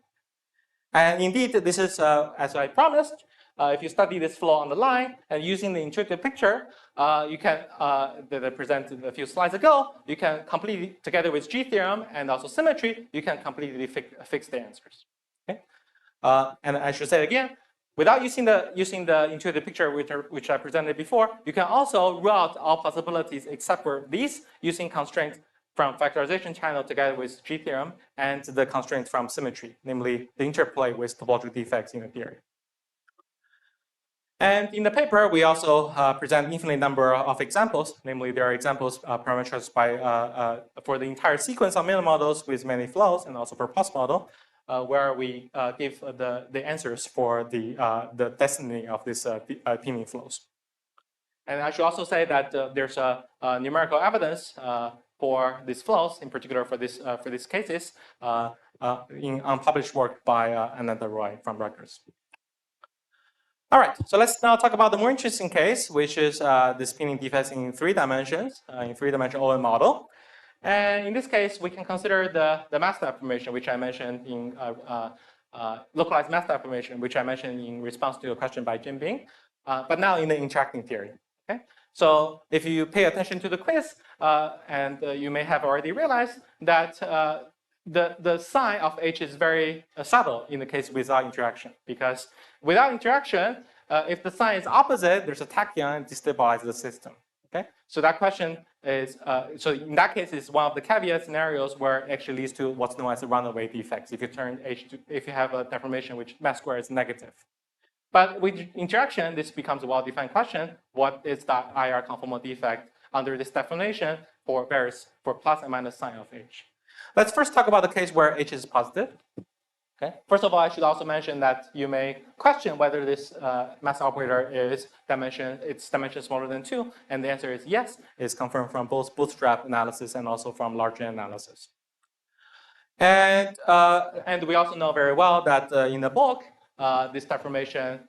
[SPEAKER 2] And indeed, this is, as I promised, if you study this flow on the line and using the intuitive picture, you can, that I presented a few slides ago, you can completely, together with G theorem and also symmetry, you can completely fix the answers. Okay? And I should say it again, without using the intuitive picture which I presented before, you can also rule out all possibilities except for these using constraints from factorization channel together with G theorem and the constraint from symmetry, namely the interplay with topological defects in the theory. And in the paper, we also present infinite number of examples. Namely, there are examples parameters by for the entire sequence of Miller models with many flows, and also for pulse model, where we give the answers for the destiny of these pinning flows. And I should also say that there's a numerical evidence for these flows, in particular for these cases, in unpublished work by Ananda Roy from Rutgers. All right, so let's now talk about the more interesting case, which is the spinning defects in 3 dimensions, in 3-dimensional OM model. And in this case, we can consider the mass deformation, which I mentioned in localized mass deformation, which I mentioned in response to a question by Jin Bing, but now in the interacting theory. Okay, so if you pay attention to the quiz, and you may have already realized that the sign of H is very subtle in the case without interaction, because without interaction, if the sign is opposite, there's a tachyon and destabilizes the system. Okay, so that question is, so in that case, it's one of the caveat scenarios where it actually leads to what's known as the runaway defects. If you turn H to, if you have a deformation which mass square is negative. But with interaction, this becomes a well-defined question. What is the IR conformal defect under this deformation for plus and minus sign of H? Let's first talk about the case where H is positive. Okay. First of all, I should also mention that you may question whether this mass operator is its dimension smaller than 2, and the answer is yes. It's confirmed from both bootstrap analysis and also from large N analysis. And we also know very well that in the bulk, this deformation,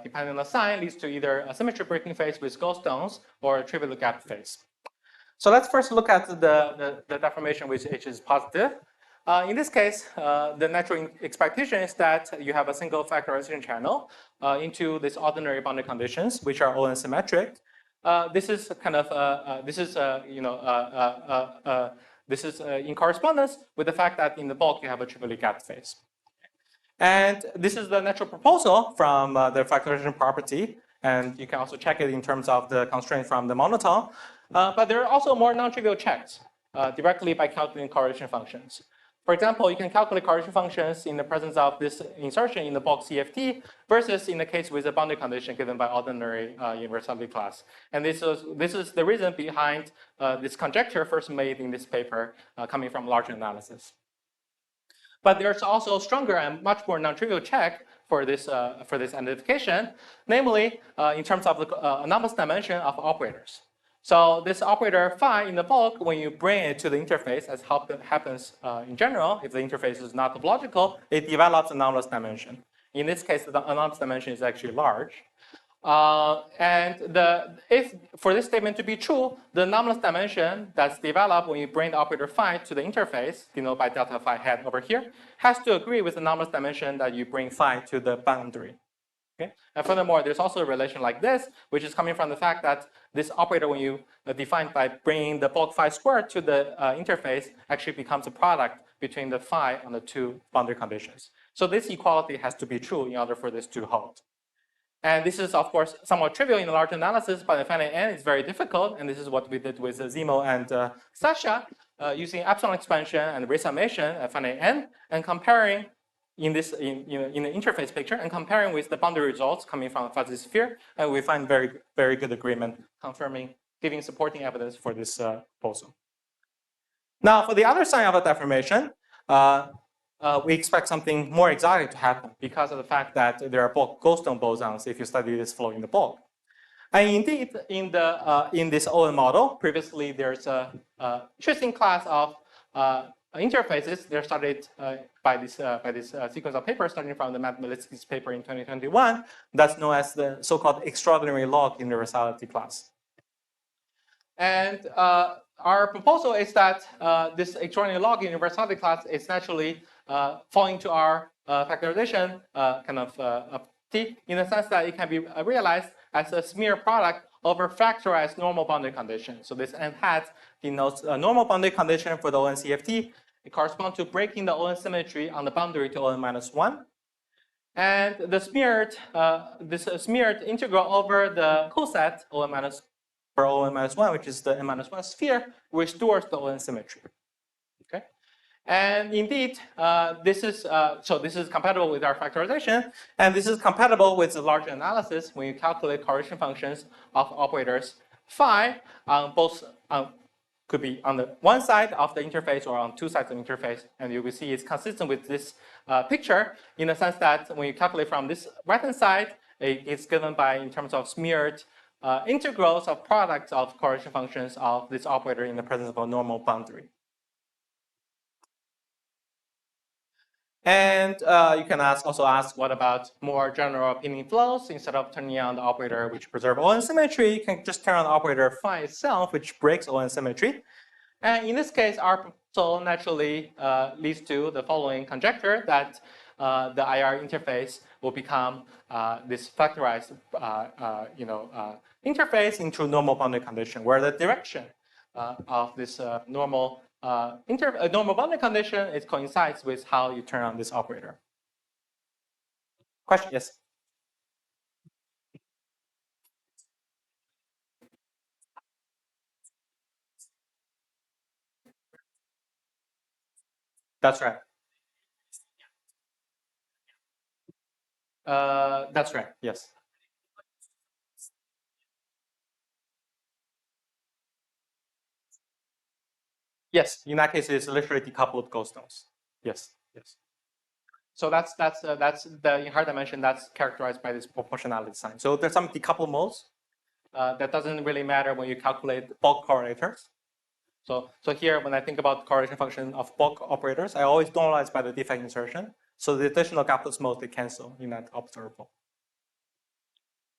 [SPEAKER 2] depending on the sign, leads to either a symmetry breaking phase with ghostones or a trivial gap phase. So let's first look at the deformation which H is positive. In this case, the natural expectation is that you have a single factorization channel into these ordinary boundary conditions, which are all symmetric. This is kind of this is in correspondence with the fact that in the bulk you have a trivially gapped phase. And this is the natural proposal from the factorization property, and you can also check it in terms of the constraint from the monotone. But there are also more non-trivial checks directly by calculating correlation functions. For example, you can calculate correlation functions in the presence of this insertion in the bulk CFT versus in the case with a boundary condition given by ordinary universality class. And this is the reason behind this conjecture first made in this paper coming from large analysis. But there's also stronger and much more non-trivial check for this identification, namely in terms of the anomalous dimension of operators. So this operator phi in the bulk, when you bring it to the interface, as happens in general, if the interface is not topological, it develops anomalous dimension. In this case, the anomalous dimension is actually large. And if for this statement to be true, the anomalous dimension that's developed when you bring the operator phi to the interface, denoted by delta phi hat over here, has to agree with the anomalous dimension that you bring phi to the boundary. Okay? And furthermore, there's also a relation like this, which is coming from the fact that this operator, when you define by bringing the bulk phi squared to the interface, actually becomes a product between the phi on the 2 boundary conditions. So this equality has to be true in order for this to hold. And this is, of course, somewhat trivial in the large analysis, but in finite N, it's very difficult. And this is what we did with Zemo and Sasha. using epsilon expansion and resummation at finite n, and comparing in the interface picture, and comparing with the boundary results coming from a fuzzy sphere, and we find very good agreement confirming, giving supporting evidence for this proposal. Now, for the other side of the deformation, we expect something more exotic to happen because of the fact that there are bulk goldstone bosons if you study this flow in the bulk. And indeed, in this ON model, previously there's a interesting class of interfaces. They're studied by this sequence of papers starting from the Matt Malitsky's paper in 2021. That's known as the so-called extraordinary log universality class. And our proposal is that this extraordinary log universality class is naturally falling to our factorization kind of T, in the sense that it can be realized as a smear product over factorized normal boundary condition. So this n hat denotes a normal boundary condition for the ON CFT. It corresponds to breaking the ON symmetry on the boundary to ON minus 1. And the smeared, this smeared integral over the coset ON minus for ON minus 1, which is the n minus 1 sphere, restores the ON symmetry. Okay. And indeed, this is compatible with our factorization, and this is compatible with the large analysis when you calculate correlation functions of operators phi on both could be on the one side of the interface or on two sides of the interface, and you will see it's consistent with this picture in the sense that when you calculate from this right-hand side, it's given by in terms of smeared integrals of products of correlation functions of this operator in the presence of a normal boundary. And you can also ask, what about more general opinion flows? Instead of turning on the operator which preserves ON symmetry, you can just turn on the operator phi itself, which breaks ON symmetry. And in this case, our proposal naturally leads to the following conjecture that the IR interface will become this factorized interface into normal boundary condition, where the direction of this normal boundary condition, it coincides with how you turn on this operator. Question? Yes. That's right. That's right. Yes. Yes. In that case, it's literally decoupled goldstones. Yes. Yes. So that's the in higher dimension. That's characterized by this proportionality sign. So there's some decoupled modes. That doesn't really matter when you calculate bulk correlators. So here, when I think about correlation function of bulk operators, I always normalize by the defect insertion. So the additional gapless modes, they cancel in that observable.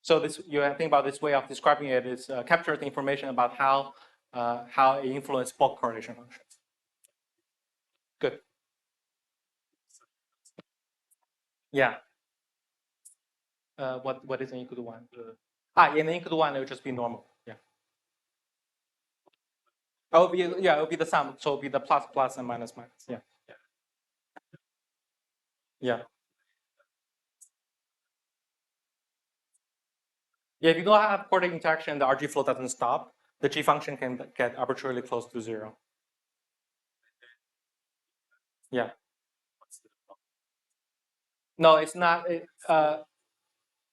[SPEAKER 2] So this, you think about this way of describing it is capture the information about how it influences bulk correlation functions. Good. Yeah. What is n equal to 1? In n equal to 1, it would just be normal. Yeah. Oh, it would be the sum. So it would be the plus plus and minus minus. Yeah. Yeah. Yeah, if you don't have coordinate interaction, the RG flow doesn't stop. The G function can get arbitrarily close to 0. Yeah. No, it's not. No,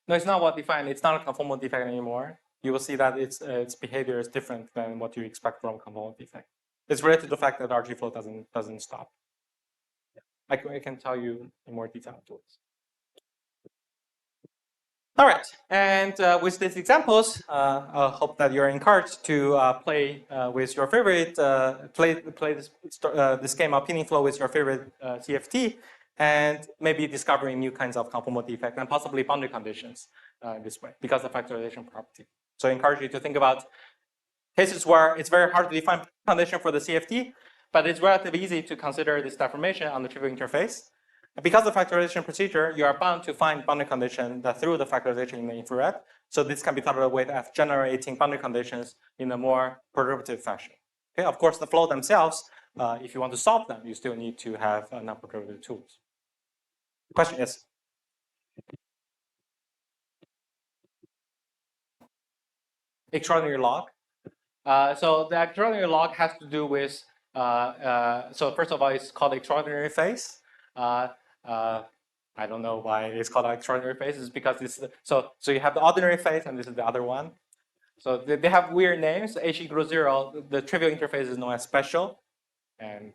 [SPEAKER 2] it's not well defined. It's not a conformal defect anymore. You will see that its behavior is different than what you expect from a conformal defect. It's related to the fact that RG flow doesn't stop. I can tell you in more detail afterwards. All right, and with these examples, I hope that you're encouraged to play with your favorite, play this game of pinning flow with your favorite CFT, and maybe discovering new kinds of conformal defect and possibly boundary conditions this way because of factorization property. So I encourage you to think about cases where it's very hard to define condition for the CFT, but it's relatively easy to consider this deformation on the trivial interface. Because of the factorization procedure, you are bound to find boundary condition that through the factorization in the infrared. So this can be thought of a way of generating boundary conditions in a more perturbative fashion. Okay, of course, the flow themselves, if you want to solve them, you still need to have non-perturbative tools. Question is? Extraordinary log. So the extraordinary log has to do with So first of all, it's called extraordinary phase. I don't know why it's called extraordinary phase. It's because it's so you have the ordinary phase, and this is the other one. So they have weird names. H equals 0. The trivial interface is known as special, and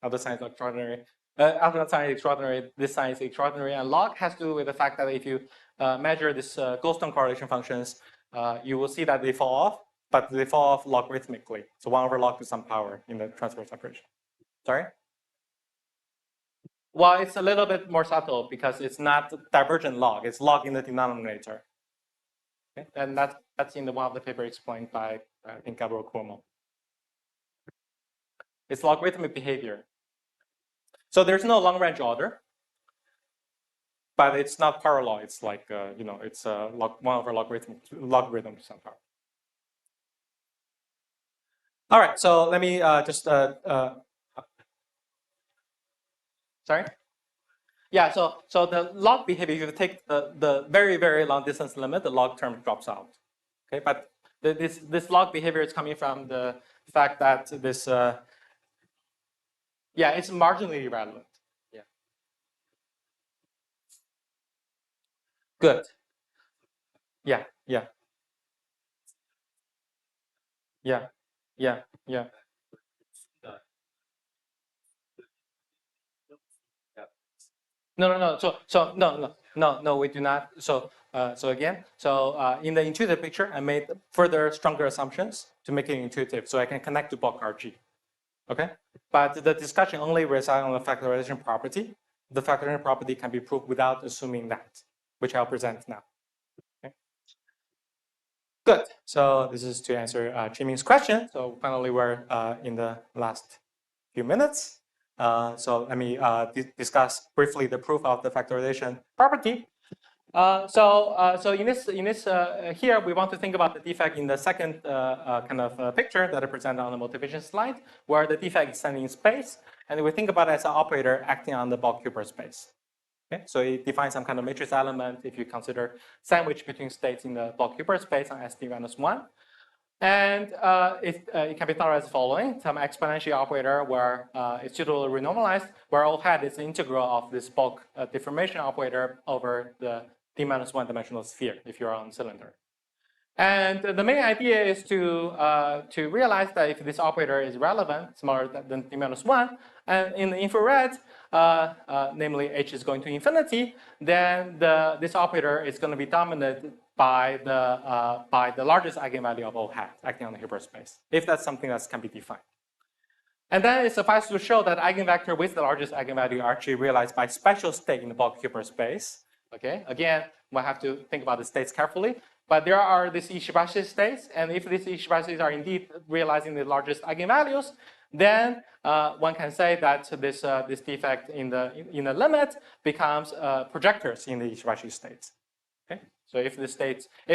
[SPEAKER 2] other signs are extraordinary. Other sign is extraordinary. This sign is extraordinary, and log has to do with the fact that if you measure this Goldstone correlation functions, you will see that they fall off, but they fall off logarithmically. So 1 over log to some power in the transverse operation. Sorry. Well, it's a little bit more subtle because it's not divergent log. It's log in the denominator. Okay? And that's in one of the paper explained by, I think, Gabriel Cuomo. It's logarithmic behavior. So there's no long range order, but it's not power law. It's like, it's 1 over logarithm to some power. All right, so let me sorry? Yeah, so the log behavior, if you take the very, very long distance limit, the log term drops out. Okay, but this log behavior is coming from the fact that this, it's marginally irrelevant. Yeah. Good. Yeah. No. No, we do not. So again, in the intuitive picture, I made further stronger assumptions to make it intuitive, so I can connect to bulk RG. Okay, but the discussion only resides on the factorization property. The factorization property can be proved without assuming that, which I'll present now. Okay. Good. So this is to answer Jiming's question. So finally, we're in the last few minutes. So let me discuss briefly the proof of the factorization property. So in this here, we want to think about the defect in the second kind of picture that I presented on the motivation slide, where the defect is standing in space, and we think about it as an operator acting on the bulk Hilbert space. Okay, so it defines some kind of matrix element if you consider sandwich between states in the bulk Hilbert space on SD-1. And it can be thought as following: some exponential operator where it's suitably renormalized, where O hat is the integral of this bulk deformation operator over the d-1 dimensional sphere if you're on cylinder. And the main idea is to realize that if this operator is relevant, smaller than d-1, and in the infrared, namely h is going to infinity, then this operator is going to be dominated by the largest eigenvalue of O hat acting on the Hilbert space, if that's something that can be defined. And then it suffices to show that eigenvector with the largest eigenvalue are actually realized by special state in the bulk Hilbert space. Okay, again, we'll have to think about the states carefully. But there are these Ishibashi states, and if these Ishibashi are indeed realizing the largest eigenvalues, then one can say that this defect in the limit becomes projectors in the Ishibashi states. Okay, so if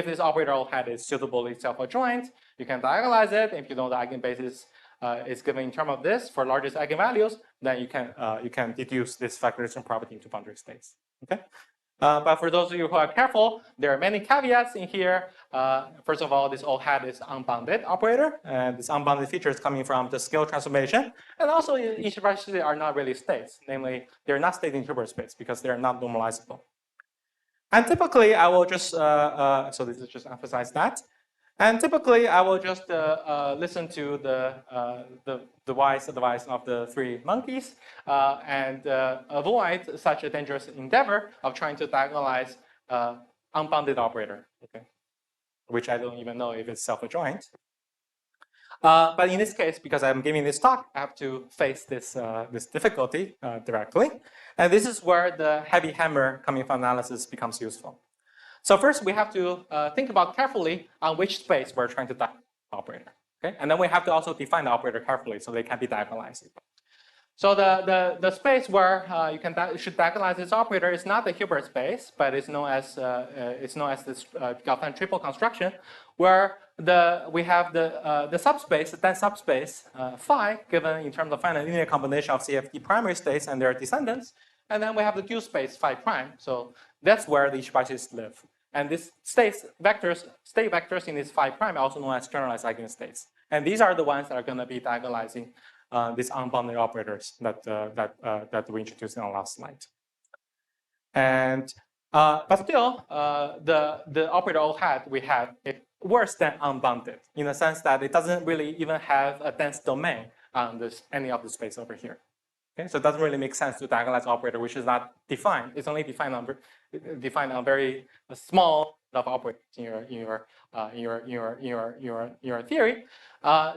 [SPEAKER 2] this operator O hat is suitably self-adjoint, you can diagonalize it. If you know the eigenbasis is given in terms of this for largest eigenvalues, then you can deduce this factorization property into boundary states. Okay. But for those of you who are careful, there are many caveats in here. First of all, this O hat is unbounded operator, and this unbounded feature is coming from the scale transformation. And also, Ishibashi are not really states. Namely, they're not state in Hilbert space because they're not normalizable. And typically, I will just, so this is just emphasize that. And typically, I will just listen to the wise advice of the 3 monkeys and avoid such a dangerous endeavor of trying to diagonalize unbounded operator, okay, which I don't even know if it's self-adjoint. But in this case, because I'm giving this talk, I have to face this difficulty directly. And this is where the heavy hammer coming from analysis becomes useful. So first, we have to think about carefully on which space we're trying to diagonalize the operator. Okay? And then we have to also define the operator carefully so they can be diagonalized. So the space where you should diagonalize this operator is not the Hilbert space, but it's known as this Gaussian triple construction, where we have the subspace, the dense subspace phi, given in terms of finite linear combination of CFT primary states and their descendants, and then we have the Q space phi prime. So that's where the Ishibashis live. And these state vectors in this phi prime are also known as generalized eigenstates. And these are the ones that are going to be diagonalizing these unbounded operators that we introduced in our last slide. And but still, the operator O hat we have is worse than unbounded in the sense that it doesn't really even have a dense domain on any of the space over here. Okay, so it doesn't really make sense to diagonalize operator which is not defined. It's only defined on very small of operators in your theory.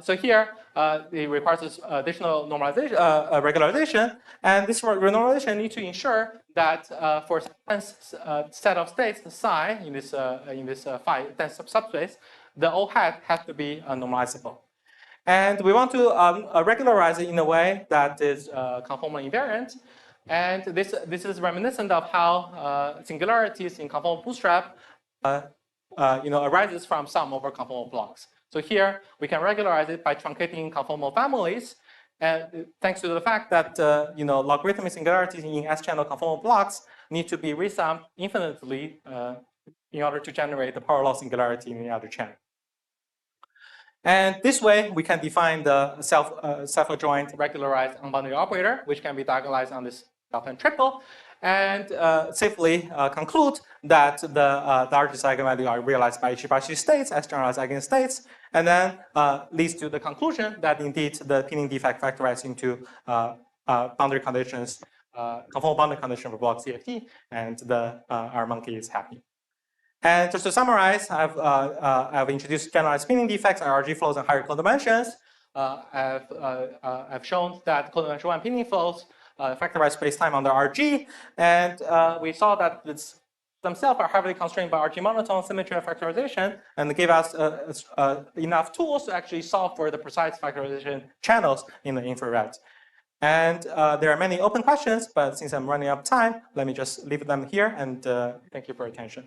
[SPEAKER 2] So here it requires additional normalization, regularization, and this renormalization needs to ensure that for a set of states psi in this phi dense subspace, the O hat has to be normalizable. And we want to regularize it in a way that is conformally invariant. And this is reminiscent of how singularities in conformal bootstrap arises from sum over conformal blocks. So here we can regularize it by truncating conformal families. And thanks to the fact that logarithmic singularities in S-channel conformal blocks need to be resummed infinitely in order to generate the power law singularity in the other channel. And this way, we can define the self-adjoint regularized unbounded operator, which can be diagonalized on this Yifan triple, and safely conclude that the largest eigenvalue are realized by Ichibashi states as generalized eigenstates, and then leads to the conclusion that indeed the pinning defect factorized into boundary conditions, conformal boundary condition for block CFT, and our monkey is happy. And just to summarize, I've introduced generalized pinning defects and RG flows in higher codimensions. I've shown that codimension 1 pinning flows factorize space-time under RG, and we saw that themselves are heavily constrained by RG monotone, symmetry, and factorization, and give us enough tools to actually solve for the precise factorization channels in the infrared. And there are many open questions, but since I'm running out of time, let me just leave them here, and thank you for your attention.